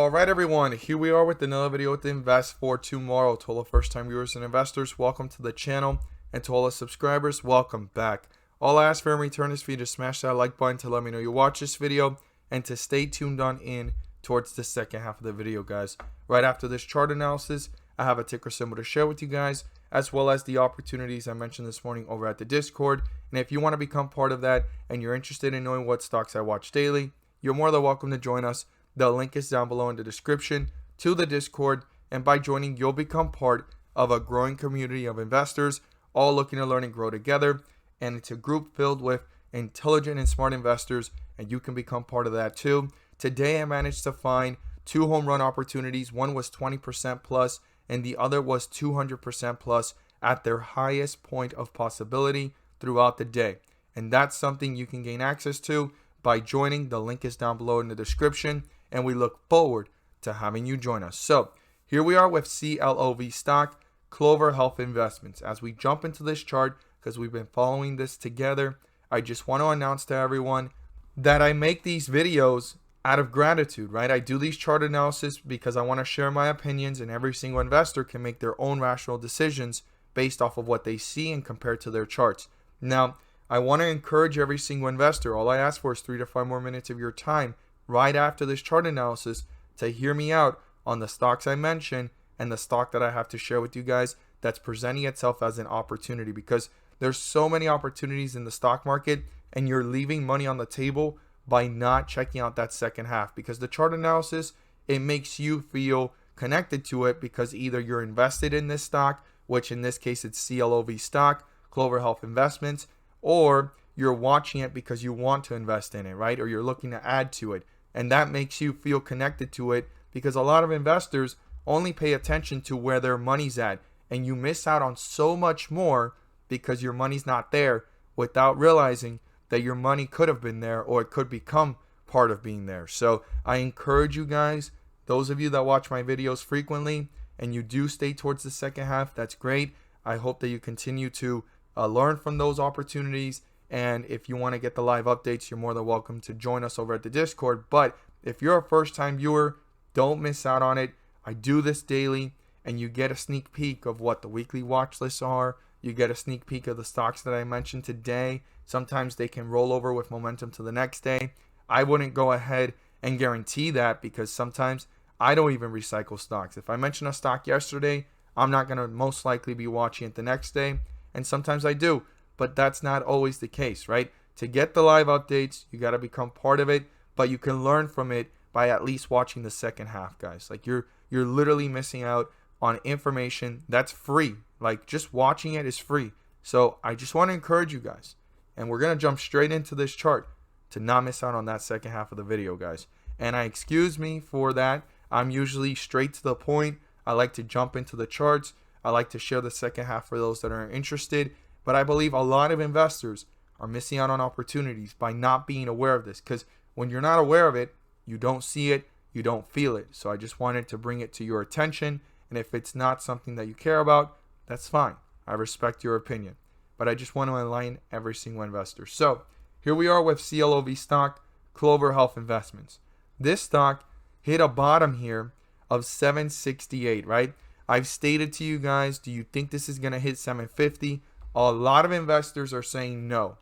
Alright everyone, here we are with another video with Invest for Tomorrow. To all the first time viewers and investors, welcome to the channel, and to all the subscribers, welcome back. All I ask for in return is for you to smash that like button to let me know you watch this video, and to stay tuned on in towards the second half of the video, guys. Right after this chart analysis, I have a ticker symbol to share with you guys, as well as the opportunities I mentioned this morning over at the Discord. And if you want to become part of that and you're interested in knowing what stocks I watch daily, you're more than welcome to join us. The link is down below in the description to the Discord, and by joining, you'll become part of a growing community of investors, all looking to learn and grow together. And it's a group filled with intelligent and smart investors, and you can become part of that too. Today, I managed to find two home run opportunities. One was 20% plus, and the other was 200% plus at their highest point of possibility throughout the day. And that's something you can gain access to by joining. The link is down below in the description, and we look forward to having you join us. So here we are with CLOV stock, Clover Health Investments. As we jump into this chart, because we've been following this together, I just want to announce to everyone that I make these videos out of gratitude, right? I do these chart analysis because I want to share my opinions, and every single investor can make their own rational decisions based off of what they see and compared to their charts. Now, I want to encourage every single investor. All I ask for is 3 to 5 more minutes of your time right after this chart analysis to hear me out on the stocks I mentioned and the stock that I have to share with you guys that's presenting itself as an opportunity, because there's so many opportunities in the stock market and you're leaving money on the table by not checking out that second half. Because the chart analysis, it makes you feel connected to it because either you're invested in this stock, which in this case it's CLOV stock, Clover Health Investments, or you're watching it because you want to invest in it, right? Or you're looking to add to it. And that makes you feel connected to it, because a lot of investors only pay attention to where their money's at, and you miss out on so much more because your money's not there, without realizing that your money could have been there, or it could become part of being there. So I encourage you guys, those of you that watch my videos frequently and you do stay towards the second half, that's great. I hope that you continue to learn from those opportunities. And if you want to get the live updates, you're more than welcome to join us over at the Discord. But if you're a first-time viewer, don't miss out on it. I do this daily, and you get a sneak peek of what the weekly watch lists are. You get a sneak peek of the stocks that I mentioned today. Sometimes they can roll over with momentum to the next day. I wouldn't go ahead and guarantee that, because sometimes I don't even recycle stocks. If I mention a stock yesterday, I'm not going to most likely be watching it the next day. And sometimes I do. But that's not always the case, right? To get the live updates, you got to become part of it, but you can learn from it by at least watching the second half, guys. Like you're literally missing out on information that's free. Like just watching it is free. So I just want to encourage you guys, and we're going to jump straight into this chart to not miss out on that second half of the video, guys. And excuse me for that. I'm usually straight to the point. I like to jump into the charts. I like to share the second half for those that are interested. But I believe a lot of investors are missing out on opportunities by not being aware of this, because when you're not aware of it, you don't see it, you don't feel it. So I just wanted to bring it to your attention. And if it's not something that you care about, that's fine. I respect your opinion. But I just want to align every single investor. So here we are with CLOV stock, Clover Health Investments. This stock hit a bottom here of 768, right? I've stated to you guys, do you think this is going to hit 750? A lot of investors are saying no.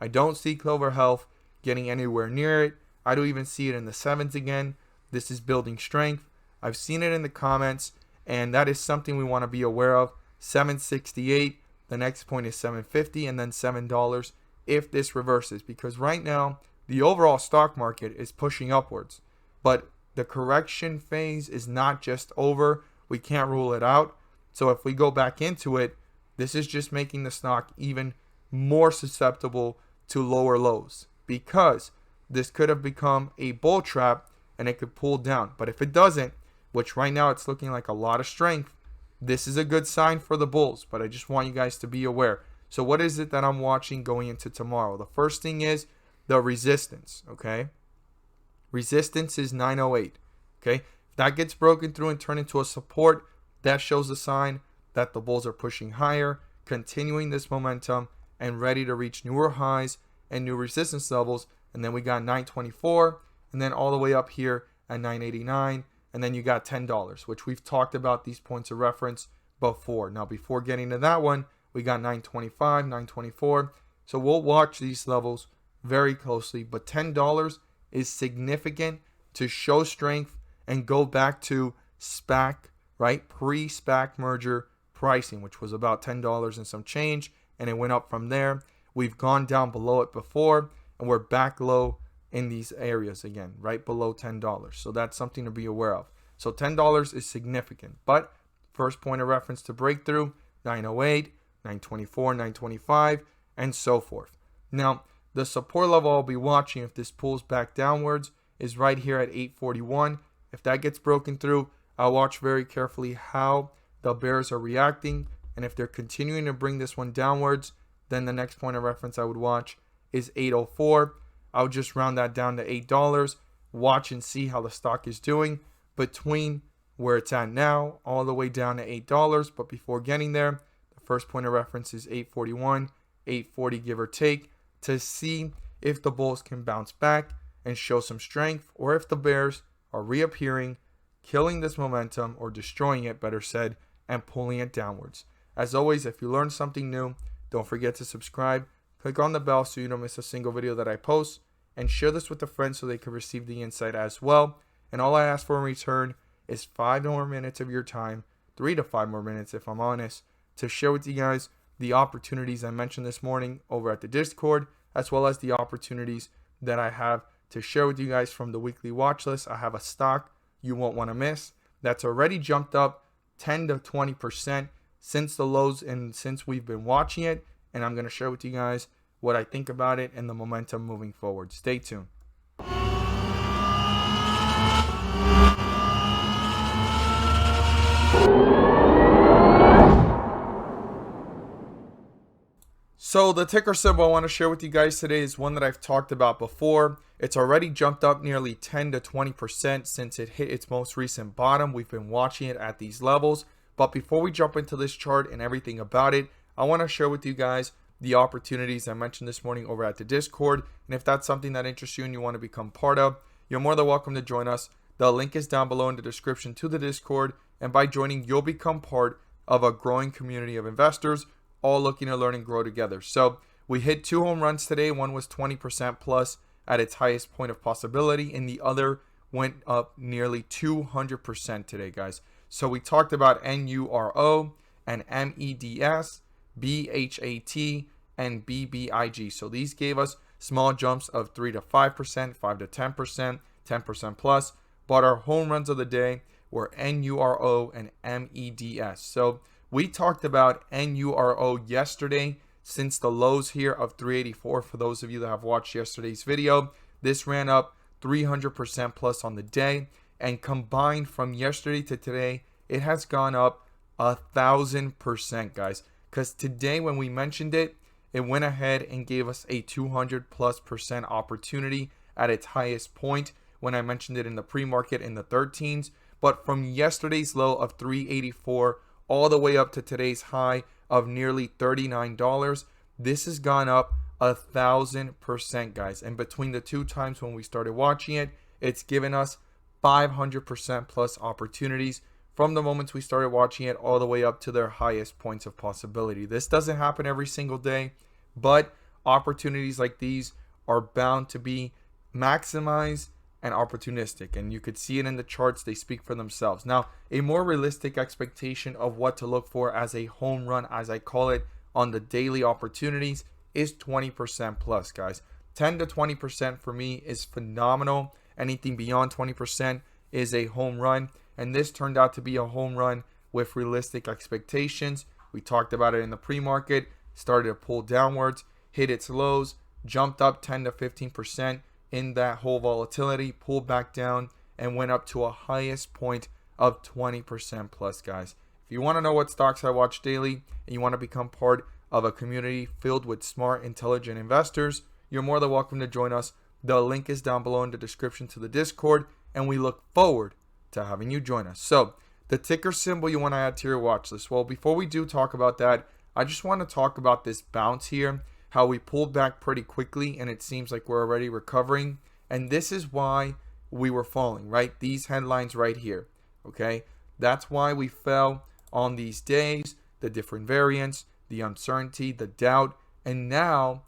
I don't see Clover Health getting anywhere near it. I don't even see it in the sevens again. This is building strength. I've seen it in the comments, and that is something we want to be aware of. 768. The next point is 750, and then $7 if this reverses, because right now the overall stock market is pushing upwards, but the correction phase is not just over. We can't rule it out. So if we go back into it, this is just making the stock even more susceptible to lower lows, because this could have become a bull trap and it could pull down. But if it doesn't, which right now it's looking like a lot of strength, this is a good sign for the bulls. But I just want you guys to be aware. So what is it that I'm watching going into tomorrow? The first thing is the resistance, okay? Resistance is 908, okay? If that gets broken through and turned into a support, that shows a sign that the bulls are pushing higher, continuing this momentum, and ready to reach newer highs and new resistance levels. And then we got 924, and then all the way up here at 989, and then you got $10, which we've talked about these points of reference before. Now, before getting to that one, we got 925, 924. So we'll watch these levels very closely, but $10 is significant to show strength and go back to SPAC, right? Pre-SPAC merger pricing, which was about $10 and some change, and it went up from there. We've gone down below it before, and we're back low in these areas again, right below $10. So that's something to be aware of. So $10 is significant, but first point of reference to breakthrough, 908, 924, 925, and so forth. Now, the support level I'll be watching if this pulls back downwards is right here at 841. If that gets broken through, I'll watch very carefully how the bears are reacting, and if they're continuing to bring this one downwards, then the next point of reference I would watch is 804. I'll just round that down to $8, watch and see how the stock is doing between where it's at now all the way down to $8. But before getting there, the first point of reference is 841, 840 give or take, to see if the bulls can bounce back and show some strength, or if the bears are reappearing, killing this momentum, or destroying it, better said, and pulling it downwards. As always, if you learned something new, don't forget to subscribe, click on the bell so you don't miss a single video that I post, and share this with a friend so they can receive the insight as well. And all I ask for in return is 5 more minutes of your time, 3 to 5 more minutes if I'm honest, to share with you guys the opportunities I mentioned this morning over at the Discord, as well as the opportunities that I have to share with you guys from the weekly watch list. I have a stock you won't want to miss that's already jumped up 10 to 20% since the lows and since we've been watching it, and I'm going to share with you guys what I think about it and the momentum moving forward. Stay tuned. So the ticker symbol I want to share with you guys today is one that I've talked about before. It's already jumped up nearly 10 to 20% since it hit its most recent bottom. We've been watching it at these levels. But before we jump into this chart and everything about it, I want to share with you guys the opportunities I mentioned this morning over at the Discord. And if that's something that interests you and you want to become part of, you're more than welcome to join us. The link is down below in the description to the Discord. And by joining, you'll become part of a growing community of investors all looking to learn and grow together. So we hit 2 home runs today. One was 20% plus at its highest point of possibility, and the other went up nearly 200% today, guys. So we talked about NURO and MEDS, BHAT, and BBIG. So these gave us small jumps of 3 to 5%, 5 to 10%, 10% plus. But our home runs of the day were NURO and MEDS. So we talked about NURO yesterday since the lows here of 384. For those of you that have watched yesterday's video, this ran up 300% plus on the day, and combined from yesterday to today, it has gone up 1,000%, guys. Because today when we mentioned it, it went ahead and gave us a 200+% opportunity at its highest point when I mentioned it in the pre-market in the 13s. But from yesterday's low of 384 all the way up to today's high of nearly $39, this has gone up 1,000%, guys. And between the 2 times when we started watching it, it's given us 500% plus opportunities from the moments we started watching it all the way up to their highest points of possibility. This doesn't happen every single day, but opportunities like these are bound to be maximized and opportunistic, and you could see it in the charts. They speak for themselves. Now, a more realistic expectation of what to look for as a home run, as I call it, on the daily opportunities is 20% plus, guys. 10 to 20% for me is phenomenal. Anything beyond 20% is a home run, and this turned out to be a home run with realistic expectations. We talked about it in the pre-market, started to pull downwards, hit its lows, jumped up 10 to 15% in that whole volatility, pulled back down, and went up to a highest point of 20% plus, guys. If you want to know what stocks I watch daily and you want to become part of a community filled with smart, intelligent investors, you're more than welcome to join us. The link is down below in the description to the Discord, and we look forward to having you join us. So the ticker symbol you want to add to your watch list. Well, before we do talk about that, I just want to talk about this bounce here, how we pulled back pretty quickly, and it seems like we're already recovering. And this is why we were falling, right? These headlines right here. okay? That's why we fell on these days, the different variants, the uncertainty, the doubt, and now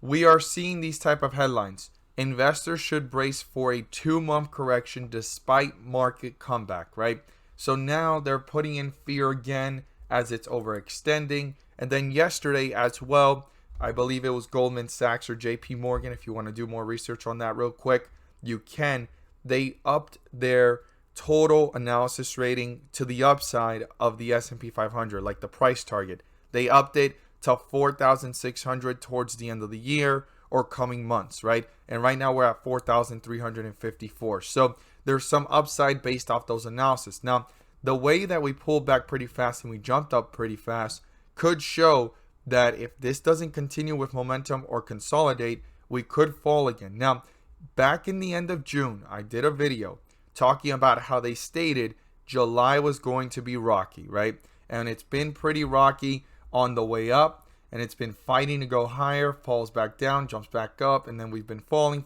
we are seeing these type of headlines. Investors should brace for a 2-month correction despite market comeback, right? So now they're putting in fear again as it's overextending. And then yesterday as well, I believe it was Goldman Sachs or JP Morgan. If you want to do more research on that real quick, you can. They upped their total analysis rating to the upside of the S&P 500, like the price target. They upped it to 4,600 towards the end of the year or coming months, right? And right now we're at 4,354. So there's some upside based off those analysis. Now, the way that we pulled back pretty fast and we jumped up pretty fast could show that if this doesn't continue with momentum or consolidate, we could fall again. Now, back in the end of June, I did a video talking about how they stated July was going to be rocky, right? And it's been pretty rocky on the way up, and it's been fighting to go higher, falls back down, jumps back up, and then we've been falling.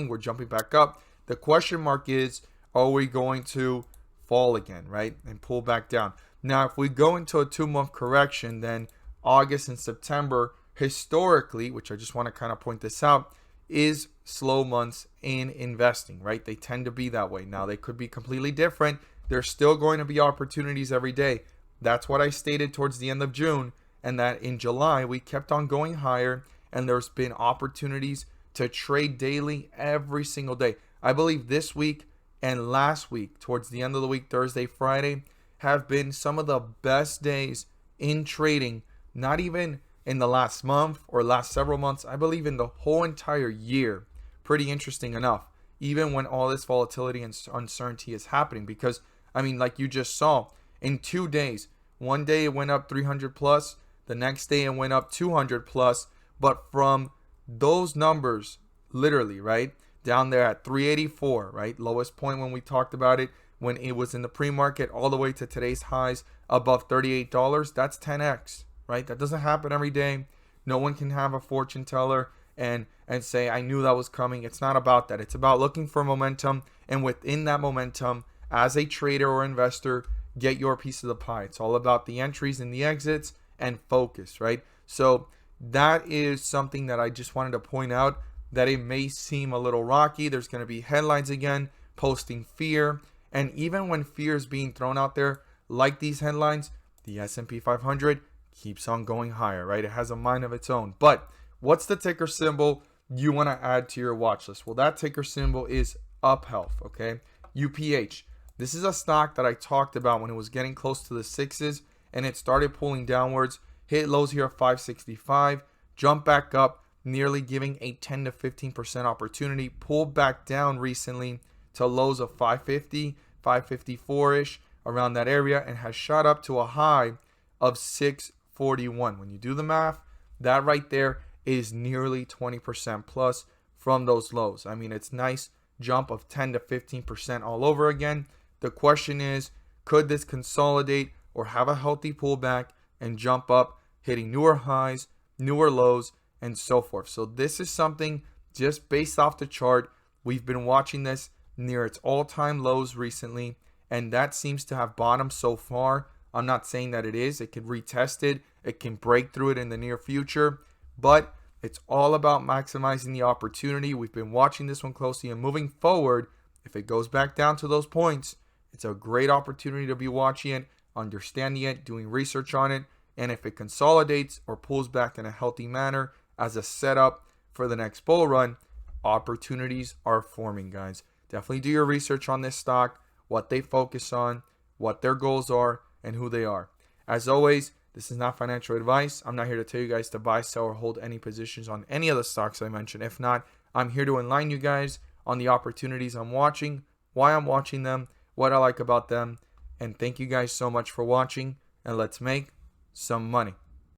We're jumping back up. The question mark is, are we going to fall again, right? And pull back down. Now, if we go into a 2-month correction, then August and September, historically, which I just want to kind of point this out, is slow months in investing, right? They tend to be that way. Now, they could be completely different. There's still going to be opportunities every day. That's what I stated towards the end of June, and that in July, we kept on going higher, and there's been opportunities to trade daily every single day. I believe this week and last week, towards the end of the week, Thursday, Friday, have been some of the best days in trading, not even in the last month or last several months, I believe in the whole entire year. Pretty interesting enough, even when all this volatility and uncertainty is happening, because, I mean, like you just saw, in 2 days, one day it went up 300 plus, the next day it went up 200 plus, but from those numbers, literally, right, down there at 384, right, lowest point when we talked about it, when it was in the pre-market, all the way to today's highs above $38, that's 10x, right? That doesn't happen every day. No one can have a fortune teller and say, I knew that was coming. It's not about that. It's about looking for momentum, and within that momentum, as a trader or investor, get your piece of the pie. It's all about the entries and the exits and focus, right? So that is something that I just wanted to point out, that it may seem a little rocky. There's going to be headlines again posting fear, and even when fear is being thrown out there, like these headlines, the S&P 500 keeps on going higher, right? It has a mind of its own. But what's the ticker symbol you want to add to your watch list? Well, that ticker symbol is UpHealth, okay? UPH. This is a stock that I talked about when it was getting close to the sixes, and it started pulling downwards, hit lows here of 565, jumped back up, nearly giving a 10 to 15% opportunity, pulled back down recently to lows of 550, 554-ish, around that area, and has shot up to a high of 641. When you do the math, that right there is nearly 20% plus from those lows. I mean, it's nice jump of 10 to 15% all over again. The question is, could this consolidate or have a healthy pullback and jump up, hitting newer highs, newer lows, and so forth? So this is something just based off the chart. We've been watching this near its all-time lows recently, and that seems to have bottomed so far. I'm not saying that it is. It could retest it. It can break through it in the near future, but it's all about maximizing the opportunity. We've been watching this one closely, and moving forward, if it goes back down to those points, it's a great opportunity to be watching it, understanding it, doing research on it, and if it consolidates or pulls back in a healthy manner as a setup for the next bull run, opportunities are forming, guys. Definitely do your research on this stock, what they focus on, what their goals are, and who they are. As always, this is not financial advice. I'm not here to tell you guys to buy, sell, or hold any positions on any of the stocks I mentioned. If not, I'm here to enlighten you guys on the opportunities I'm watching, why I'm watching them, what I like about them. And thank you guys so much for watching, and let's make some money.